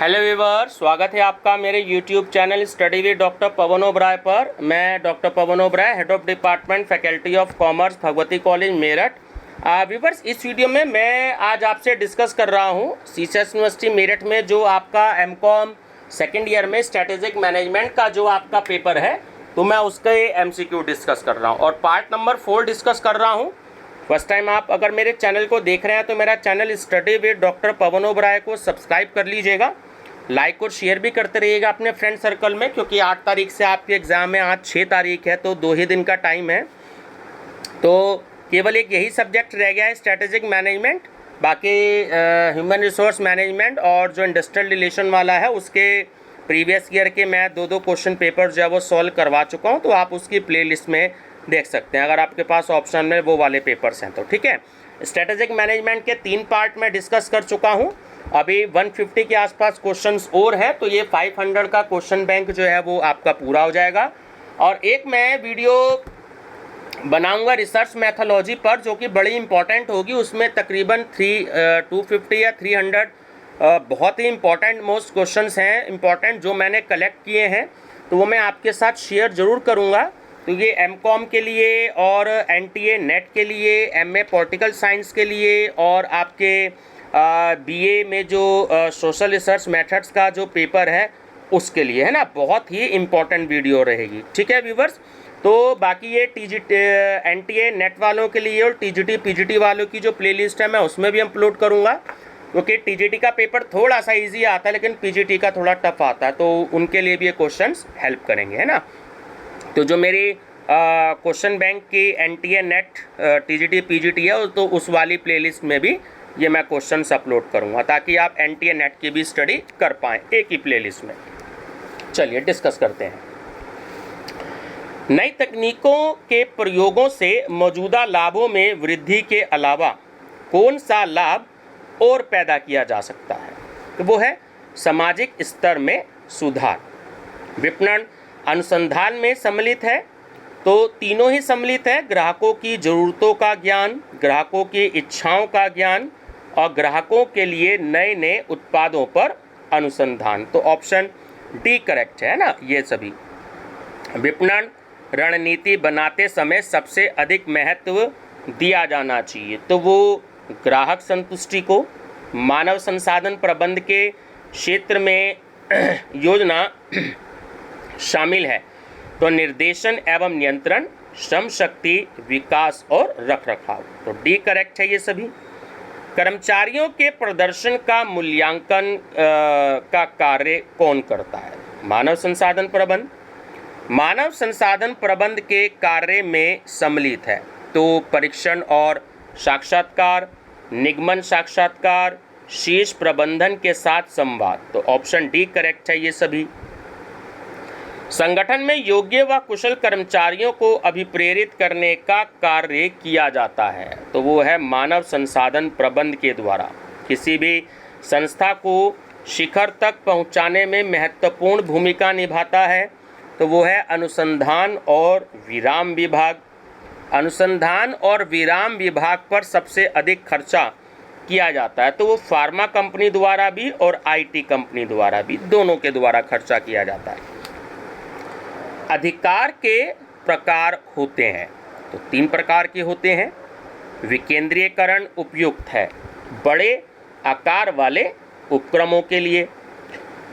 Hello viewer, स्वागत है आपका मेरे YouTube channel study with doctor Pawan Oberoi पर। मैं doctor Pawan Oberoi, head of department faculty of commerce, Bhagwati college, Meerut. Viewers, इस वीडियो में मैं आज आपसे डिस्कस कर रहा हूँ सीसेस यूनिवर्सिटी मेरठ में जो आपका एमकॉम सेकेंड ईयर में स्ट्रेटेजिक मैनेजमेंट का जो आपका पेपर है, तो मैं उसके MCQ डिस्कस कर रहा हूँ और पार्ट नंबर 4 डिस्कस कर रहा हूँ। फर्स्ट टाइम आप अगर मेरे चैनल को देख रहे हैं तो मेरा channel study with doctor Pawan Oberoi को सब्सक्राइब कर लीजिएगा, लाइक और शेयर भी करते रहिएगा अपने फ्रेंड सर्कल में, क्योंकि 8 तारीख से आपके एग्ज़ाम है, आज 6 तारीख है, तो 2 ही दिन का टाइम है। तो केवल एक यही सब्जेक्ट रह गया है स्ट्रेटेजिक मैनेजमेंट, बाकी ह्यूमन रिसोर्स मैनेजमेंट और जो इंडस्ट्रियल रिलेशन वाला है उसके प्रीवियस ईयर के मैं 2 क्वेश्चन पेपर जो है वो सॉल्व करवा चुका हूँ, तो आप उसकी प्लेलिस्ट में देख सकते हैं अगर आपके पास ऑप्शन में वो वाले पेपर्स हैं तो। ठीक है, स्ट्रेटेजिक मैनेजमेंट के 3 पार्ट में डिस्कस कर चुका हूँ, अभी 150 के आसपास क्वेश्चंस और है, तो ये 500 का क्वेश्चन बैंक जो है वो आपका पूरा हो जाएगा। और एक मैं वीडियो बनाऊंगा रिसर्च मैथोलॉजी पर, जो कि बड़ी इंपॉर्टेंट होगी, उसमें तकरीबन 250 या 300 बहुत ही इंपॉर्टेंट मोस्ट क्वेश्चंस हैं इंपॉर्टेंट जो मैंने कलेक्ट किए हैं, तो वो मैं आपके साथ शेयर ज़रूर करूँगा। तो ये एमकॉम के लिए और NTA नेट के लिए, MA पॉलिटिकल साइंस के लिए और आपके BA में जो सोशल रिसर्च मेथड्स का जो पेपर है उसके लिए है ना, बहुत ही इम्पोर्टेंट वीडियो रहेगी। ठीक है व्यूवर्स, तो बाकी ये NTA नेट वालों के लिए और TGT PGT वालों की जो प्लेलिस्ट है मैं उसमें भी अपलोड करूँगा, क्योंकि TGT का पेपर थोड़ा सा ईजी आता है लेकिन PGT का थोड़ा टफ आता है, तो उनके लिए भी ये क्वेश्चंस हेल्प करेंगे, है ना। तो जो मेरी क्वेश्चन बैंक की NTA नेट TGT PGT है, तो उस वाली प्लेलिस्ट में भी ये मैं क्वेश्चंस अपलोड करूँगा, ताकि आप NTA नेट की भी स्टडी कर पाएँ एक ही प्लेलिस्ट में। चलिए डिस्कस करते हैं। नई तकनीकों के प्रयोगों से मौजूदा लाभों में वृद्धि के अलावा कौन सा लाभ और पैदा किया जा सकता है? तो वो है सामाजिक स्तर में सुधार। विपणन अनुसंधान में सम्मिलित है, तो तीनों ही सम्मिलित है, ग्राहकों की ज़रूरतों का ज्ञान, ग्राहकों की इच्छाओं का ज्ञान और ग्राहकों के लिए नए नए उत्पादों पर अनुसंधान। तो ऑप्शन डी करेक्ट है ना ये सभी। विपणन रणनीति बनाते समय सबसे अधिक महत्व दिया जाना चाहिए, तो वो ग्राहक संतुष्टि को, मानव संसाधन प्रबंध के क्षेत्र में योजना शामिल है, तो निर्देशन एवं नियंत्रण, श्रम शक्ति, विकास और रखरखाव। तो डी करेक्ट है ये सभी। कर्मचारियों के प्रदर्शन का मूल्यांकन का कार्य कौन करता है? मानव संसाधन प्रबंध। मानव संसाधन प्रबंध के कार्य में सम्मिलित है, तो परीक्षण और साक्षात्कार, निगमन साक्षात्कार, शीर्ष प्रबंधन के साथ संवाद। तो ऑप्शन डी करेक्ट है ये सभी। संगठन में योग्य व कुशल कर्मचारियों को अभिप्रेरित करने का कार्य किया जाता है, तो वो है मानव संसाधन प्रबंध के द्वारा। किसी भी संस्था को शिखर तक पहुंचाने में महत्वपूर्ण भूमिका निभाता है, तो वो है अनुसंधान और विराम विभाग। अनुसंधान और विराम विभाग पर सबसे अधिक खर्चा किया जाता है, तो वो फार्मा कंपनी द्वारा भी और IT कंपनी द्वारा भी, दोनों के द्वारा खर्चा किया जाता है। अधिकार के प्रकार होते हैं, तो 3 प्रकार के होते हैं। विकेंद्रीयकरण उपयुक्त है बड़े आकार वाले उपक्रमों के लिए।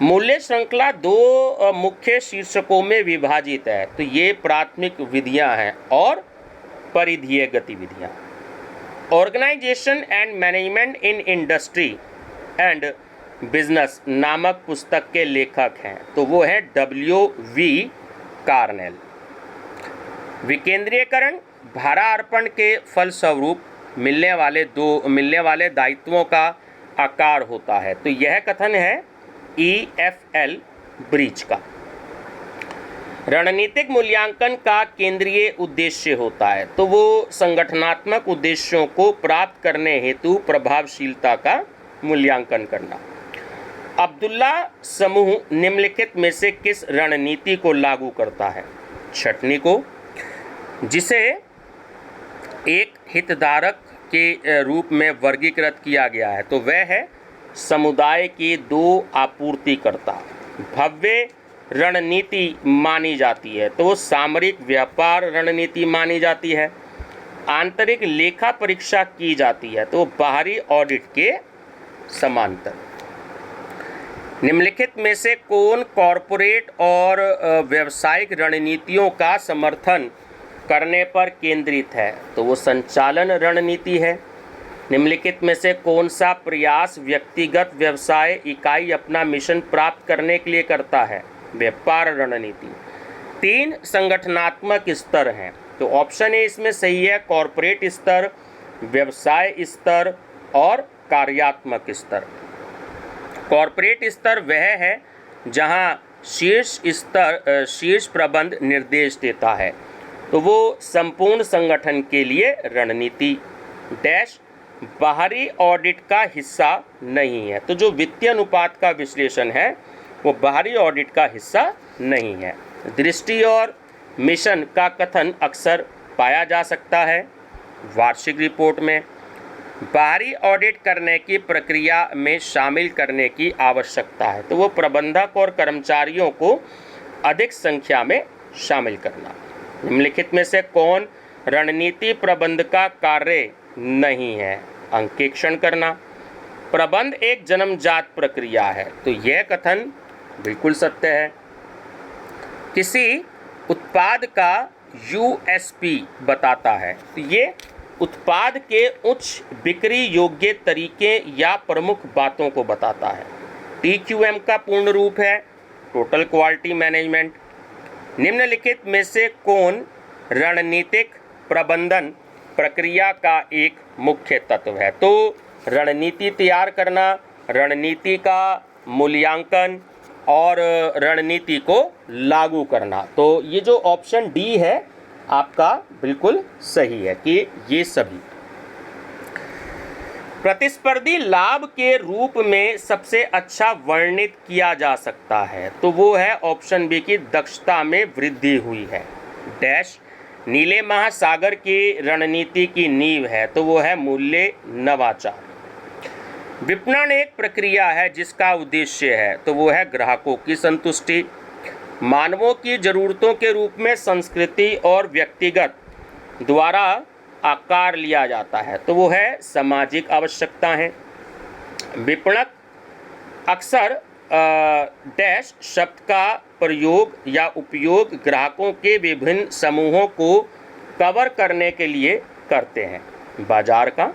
मूल्य श्रृंखला 2 मुख्य शीर्षकों में विभाजित है, तो ये प्राथमिक विधियां हैं और परिधीय गतिविधियां। Organization and management in industry and business नामक पुस्तक के लेखक हैं, तो वो है W.V. कार्नेल। विकेंद्रीयकरण भारार्पण के फलस्वरूप मिलने वाले दायित्वों का आकार होता है, तो यह कथन है EFL ब्रीच का। रणनीतिक मूल्यांकन का केंद्रीय उद्देश्य होता है, तो वो संगठनात्मक उद्देश्यों को प्राप्त करने हेतु प्रभावशीलता का मूल्यांकन करना। अब्दुल्ला समूह निम्नलिखित में से किस रणनीति को लागू करता है? छटनी को, जिसे एक हितधारक के रूप में वर्गीकृत किया गया है, तो वह है समुदाय के 2 आपूर्तिकर्ता। भव्य रणनीति मानी जाती है तो वो सामरिक व्यापार रणनीति मानी जाती है। आंतरिक लेखा परीक्षा की जाती है तो बाहरी ऑडिट के समांतर। निम्नलिखित में से कौन कॉरपोरेट और व्यावसायिक रणनीतियों का समर्थन करने पर केंद्रित है? तो वो संचालन रणनीति है। निम्नलिखित में से कौन सा प्रयास व्यक्तिगत व्यवसाय इकाई अपना मिशन प्राप्त करने के लिए करता है? व्यापार रणनीति। 3 संगठनात्मक स्तर हैं तो ऑप्शन ए इसमें सही है, कॉरपोरेट स्तर, व्यवसाय स्तर और कार्यात्मक स्तर। कॉरपोरेट स्तर वह है जहां शीर्ष प्रबंध निर्देश देता है तो वो संपूर्ण संगठन के लिए रणनीति डैश बाहरी ऑडिट का हिस्सा नहीं है। तो जो वित्तीय अनुपात का विश्लेषण है वो बाहरी ऑडिट का हिस्सा नहीं है। दृष्टि और मिशन का कथन अक्सर पाया जा सकता है वार्षिक रिपोर्ट में। बाहरी ऑडिट करने की प्रक्रिया में शामिल करने की आवश्यकता है तो वो प्रबंधक और कर्मचारियों को अधिक संख्या में शामिल करना। निम्नलिखित में से कौन रणनीति प्रबंध का कार्य नहीं है? अंकेक्षण करना। प्रबंध एक जन्मजात प्रक्रिया है तो यह कथन बिल्कुल सत्य है। किसी उत्पाद का यूएसपी बताता है तो ये उत्पाद के उच्च बिक्री योग्य तरीके या प्रमुख बातों को बताता है। TQM का पूर्ण रूप है टोटल क्वालिटी मैनेजमेंट। निम्नलिखित में से कौन रणनीतिक प्रबंधन प्रक्रिया का एक मुख्य तत्व है? तो रणनीति तैयार करना, रणनीति का मूल्यांकन और रणनीति को लागू करना। तो ये जो ऑप्शन डी है आपका बिल्कुल सही है कि ये सभी। प्रतिस्पर्धी लाभ के रूप में सबसे अच्छा वर्णित किया जा सकता है तो वो है ऑप्शन बी की दक्षता में वृद्धि हुई है डैश नीले महासागर की रणनीति की नींव है तो वो है मूल्य नवाचार। विपणन एक प्रक्रिया है जिसका उद्देश्य है तो वो है ग्राहकों की संतुष्टि। मानवों की ज़रूरतों के रूप में संस्कृति और व्यक्तिगत द्वारा आकार लिया जाता है तो वो है सामाजिक आवश्यकता है। विपणक अक्सर डैश शब्द का प्रयोग या उपयोग ग्राहकों के विभिन्न समूहों को कवर करने के लिए करते हैं। बाजार का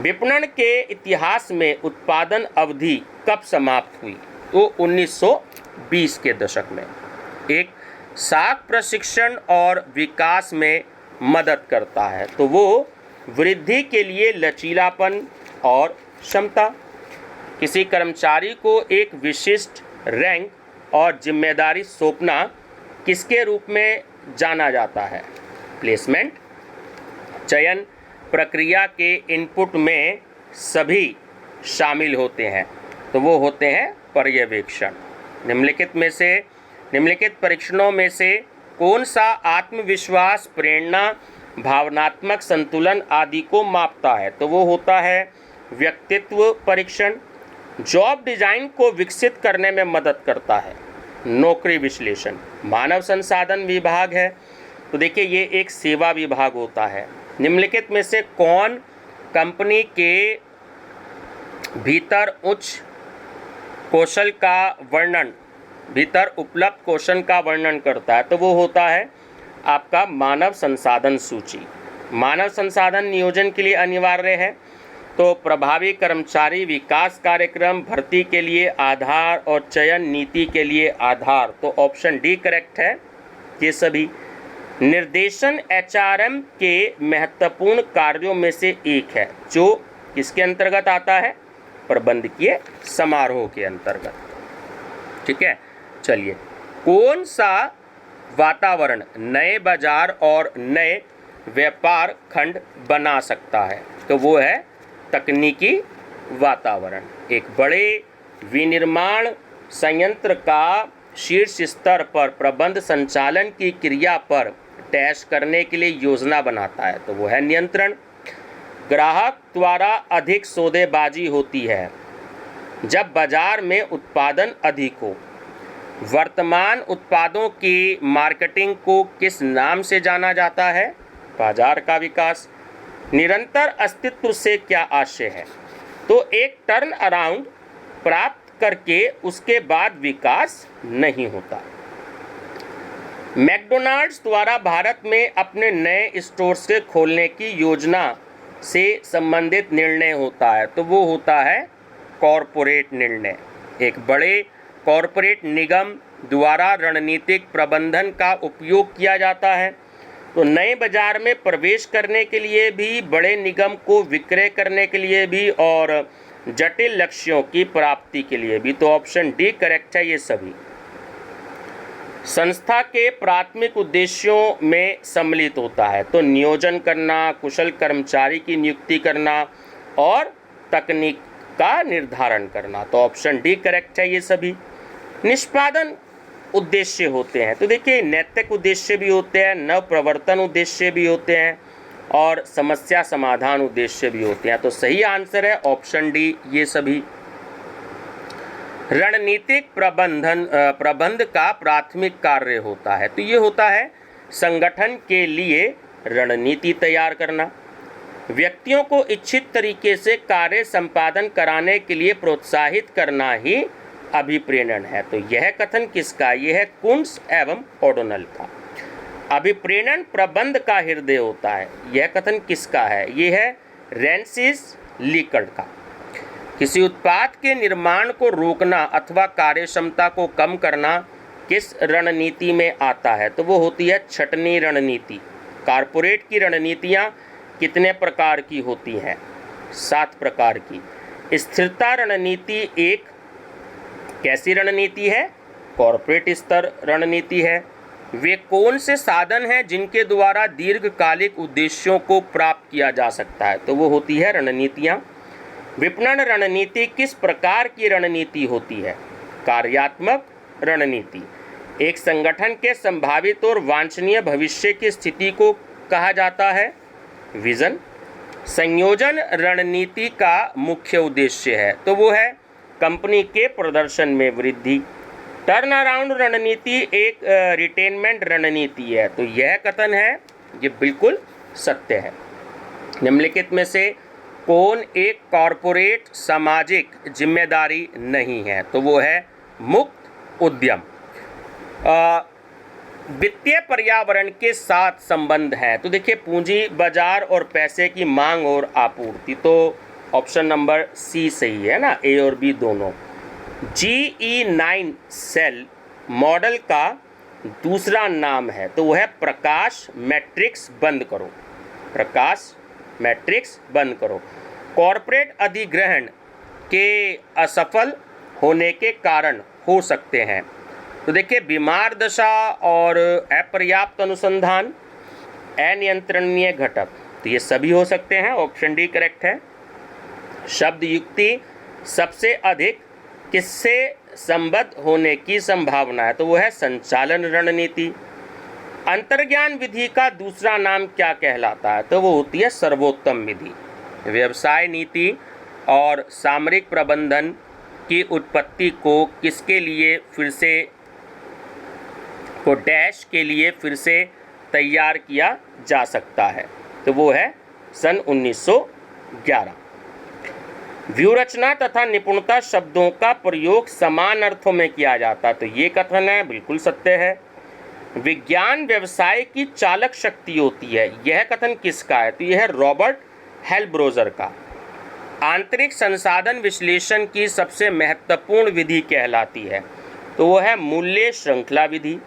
विपणन के इतिहास में उत्पादन अवधि कब समाप्त हुई? तो 1920 के दशक में। एक साख प्रशिक्षण और विकास में मदद करता है तो वो वृद्धि के लिए लचीलापन और क्षमता। किसी कर्मचारी को एक विशिष्ट रैंक और जिम्मेदारी सौंपना किसके रूप में जाना जाता है? प्लेसमेंट। चयन प्रक्रिया के इनपुट में सभी शामिल होते हैं तो वो होते हैं पर्यवेक्षण। निम्नलिखित परीक्षणों में से कौन सा आत्मविश्वास, प्रेरणा, भावनात्मक संतुलन आदि को मापता है? तो वो होता है व्यक्तित्व परीक्षण। जॉब डिजाइन को विकसित करने में मदद करता है नौकरी विश्लेषण। मानव संसाधन विभाग है तो देखिए ये एक सेवा विभाग होता है। निम्नलिखित में से कौन कंपनी के भीतर उपलब्ध कौशल का वर्णन करता है? तो वो होता है आपका मानव संसाधन सूची। मानव संसाधन नियोजन के लिए अनिवार्य है तो प्रभावी कर्मचारी विकास कार्यक्रम, भर्ती के लिए आधार और चयन नीति के लिए आधार। तो ऑप्शन डी करेक्ट है ये सभी। निर्देशन HRM के महत्वपूर्ण कार्यों में से एक है जो किसके अंतर्गत आता है? प्रबंधकीय समारोह के अंतर्गत। ठीक है, चलिए कौन सा वातावरण नए बाजार और नए व्यापार खंड बना सकता है? तो वो है तकनीकी वातावरण। एक बड़े विनिर्माण संयंत्र का शीर्ष स्तर पर प्रबंध संचालन की क्रिया पर डैश करने के लिए योजना बनाता है तो वो है नियंत्रण। ग्राहक द्वारा अधिक सौदेबाजी होती है जब बाजार में उत्पादन अधिक हो। वर्तमान उत्पादों की मार्केटिंग को किस नाम से जाना जाता है? बाजार का विकास। निरंतर अस्तित्व से क्या आशय है? तो एक टर्न अराउंड प्राप्त करके उसके बाद विकास नहीं होता। मैकडॉनल्ड्स द्वारा भारत में अपने नए स्टोर से खोलने की योजना से संबंधित निर्णय होता है, तो वो होता है कॉरपोरेट निर्णय। एक बड़े कॉरपोरेट निगम द्वारा रणनीतिक प्रबंधन का उपयोग किया जाता है। तो नए बाजार में प्रवेश करने के लिए भी, बड़े निगम को विक्रय करने के लिए भी और जटिल लक्ष्यों की प्राप्ति के लिए भी। तो ऑप्शन डी करेक्ट है ये सभी। संस्था के प्राथमिक उद्देश्यों में सम्मिलित होता है, तो नियोजन करना, कुशल कर्मचारी की नियुक्ति करना और तकनीक का निर्धारण करना। तो ऑप्शन डी करेक्ट है ये सभी। निष्पादन उद्देश्य होते हैं, तो देखिए नैतिक उद्देश्य भी होते हैं, नव प्रवर्तन उद्देश्य भी होते हैं और समस्या समाधान उद्देश्य भी होते हैं। तो सही आंसर है ऑप्शन डी ये सभी। रणनीतिक प्रबंध का प्राथमिक कार्य होता है, तो ये होता है संगठन के लिए रणनीति तैयार करना, व्यक्तियों को इच्छित तरीके से कार्य संपादन कराने के लिए प्रोत्साहित करना ही अभिप्रेरण है। तो यह कथन किसका? यह है कुंट्स एवं ओडोनल का। अभिप्रेरण प्रबंध का हृदय होता है, यह कथन किसका है? यह है रेंसिस लिकर्ड का। किसी उत्पाद के निर्माण को रोकना अथवा कार्यक्षमता को कम करना किस रणनीति में आता है? तो वो होती है छटनी रणनीति। कारपोरेट की रणनीतियाँ कितने प्रकार की होती हैं? 7 प्रकार की। स्थिरता रणनीति एक कैसी रणनीति है? कॉरपोरेट स्तर रणनीति है। वे कौन से साधन हैं जिनके द्वारा दीर्घकालिक उद्देश्यों को प्राप्त किया जा सकता है? तो वो होती है रणनीतियाँ। विपणन रणनीति किस प्रकार की रणनीति होती है? कार्यात्मक रणनीति। एक संगठन के संभावित और वांछनीय भविष्य की स्थिति को कहा जाता है विजन। संयोजन रणनीति का मुख्य उद्देश्य है, तो वो है कंपनी के प्रदर्शन में वृद्धि। टर्न अराउंड रणनीति एक रिटेनमेंट रणनीति है, तो यह कथन है ये बिल्कुल सत्य है। निम्नलिखित में से कौन एक कॉरपोरेट सामाजिक जिम्मेदारी नहीं है? तो वो है मुक्त उद्यम। वित्तीय पर्यावरण के साथ संबंध है, तो देखिए पूंजी बाजार और पैसे की मांग और आपूर्ति। तो ऑप्शन नंबर सी सही है ना, ए और बी दोनों। GE9 सेल मॉडल का दूसरा नाम है, तो वह है प्रकाश मैट्रिक्स बंद करो। प्रकाश मैट्रिक्स बंद करो। कॉरपोरेट अधिग्रहण के असफल होने के कारण हो सकते हैं, तो देखिए बीमार दशा और अपर्याप्त अनुसंधान, अनियंत्रणीय घटक, तो ये सभी हो सकते हैं। ऑप्शन डी करेक्ट है। शब्द युक्ति सबसे अधिक किससे संबद्ध होने की संभावना है? तो वो है संचालन रणनीति। अंतर्ज्ञान विधि का दूसरा नाम क्या कहलाता है? तो वो होती है सर्वोत्तम विधि। व्यवसाय नीति और सामरिक प्रबंधन की उत्पत्ति को किसके लिए फिर से डैश के लिए फिर से तैयार किया जा सकता है? तो वो है सन 1911। व्यूहरचना तथा निपुणता शब्दों का प्रयोग समान अर्थों में किया जाता, तो ये कथन है बिल्कुल सत्य है। विज्ञान व्यवसाय की चालक शक्ति होती है, यह कथन किसका है? तो यह है रॉबर्ट हेल्ब्रोजर का। आंतरिक संसाधन विश्लेषण की सबसे महत्वपूर्ण विधि कहलाती है, तो वह है मूल्य श्रृंखला विधि।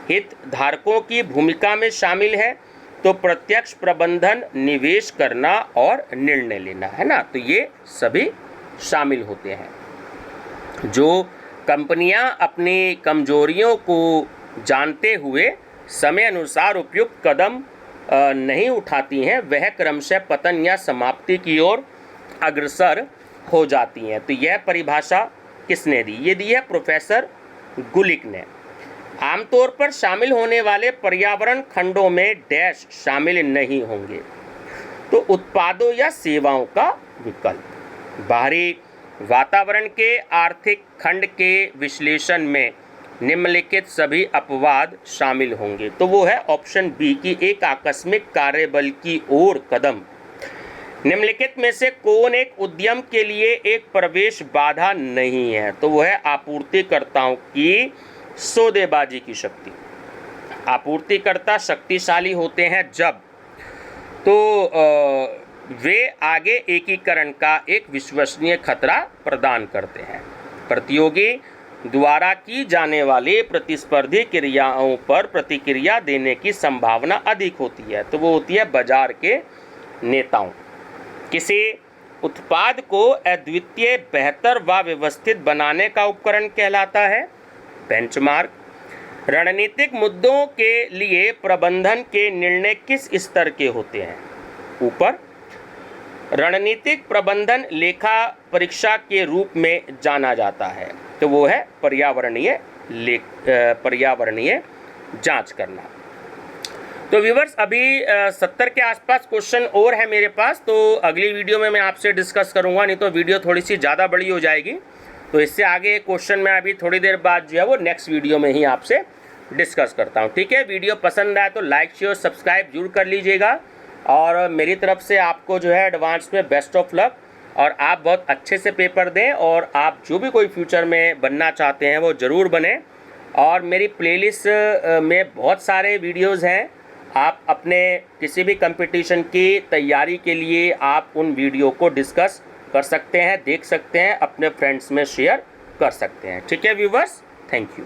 हितधारकों की भूमिका में शामिल है, तो प्रत्यक्ष प्रबंधन, निवेश करना और निर्णय लेना, है ना, तो ये सभी शामिल होते हैं। जो कंपनियां अपनी कमजोरियों को जानते हुए समय अनुसार उपयुक्त कदम नहीं उठाती हैं, वह क्रमशः पतन या समाप्ति की ओर अग्रसर हो जाती हैं। तो यह परिभाषा किसने दी? ये दी है प्रोफेसर गुलिक ने। आमतौर पर शामिल होने वाले पर्यावरण खंडों में डैश शामिल नहीं होंगे, तो उत्पादों या सेवाओं का विकल्प। बाहरी वातावरण के आर्थिक खंड के विश्लेषण में निम्नलिखित सभी अपवाद शामिल होंगे। तो वो है ऑप्शन बी की एक आकस्मिक कार्यबल की ओर कदम। निम्नलिखित में से कौन एक उद्यम के लिए एक प्रवेश बाधा नहीं है? तो वो है आपूर्तिकर्ताओं की सौदेबाजी की शक्ति। आपूर्तिकर्ता शक्तिशाली होते हैं जब तो वे आगे एकीकरण का एक विश्वसनीय खतरा प्रदान करते हैं। प्रतियोगी द्वारा की जाने वाली प्रतिस्पर्धी क्रियाओं पर प्रतिक्रिया देने की संभावना अधिक होती है। तो वो होती है बाजार के नेताओं। किसी उत्पाद को अद्वितीय, बेहतर व व्यवस्थित बनाने का उपकरण कहलाता है बेंचमार्क। रणनीतिक मुद्दों के लिए प्रबंधन के निर्णय किस स्तर के होते हैं? ऊपर। रणनीतिक प्रबंधन लेखा परीक्षा के रूप में जाना जाता है। तो वो है पर्यावरणीय जांच करना। तो व्यूअर्स, अभी 70 के आसपास क्वेश्चन और है मेरे पास, तो अगली वीडियो में मैं आपसे डिस्कस करूंगा, नहीं तो वीडियो थोड़ी सी ज़्यादा बड़ी हो जाएगी। तो इससे आगे क्वेश्चन मैं अभी थोड़ी देर बाद जो है वो नेक्स्ट वीडियो में ही आपसे डिस्कस करता हूं। ठीक है, वीडियो पसंद आए तो लाइक शेयर सब्सक्राइब जरूर कर लीजिएगा, और मेरी तरफ से आपको जो है एडवांस में बेस्ट ऑफ लक, और आप बहुत अच्छे से पेपर दें, और आप जो भी कोई फ्यूचर में बनना चाहते हैं वो ज़रूर बने। और मेरी प्लेलिस्ट में बहुत सारे वीडियोज़ हैं, आप अपने किसी भी कंपटीशन की तैयारी के लिए आप उन वीडियो को डिस्कस कर सकते हैं, देख सकते हैं, अपने फ्रेंड्स में शेयर कर सकते हैं। ठीक है व्यूवर्स, थैंक यू।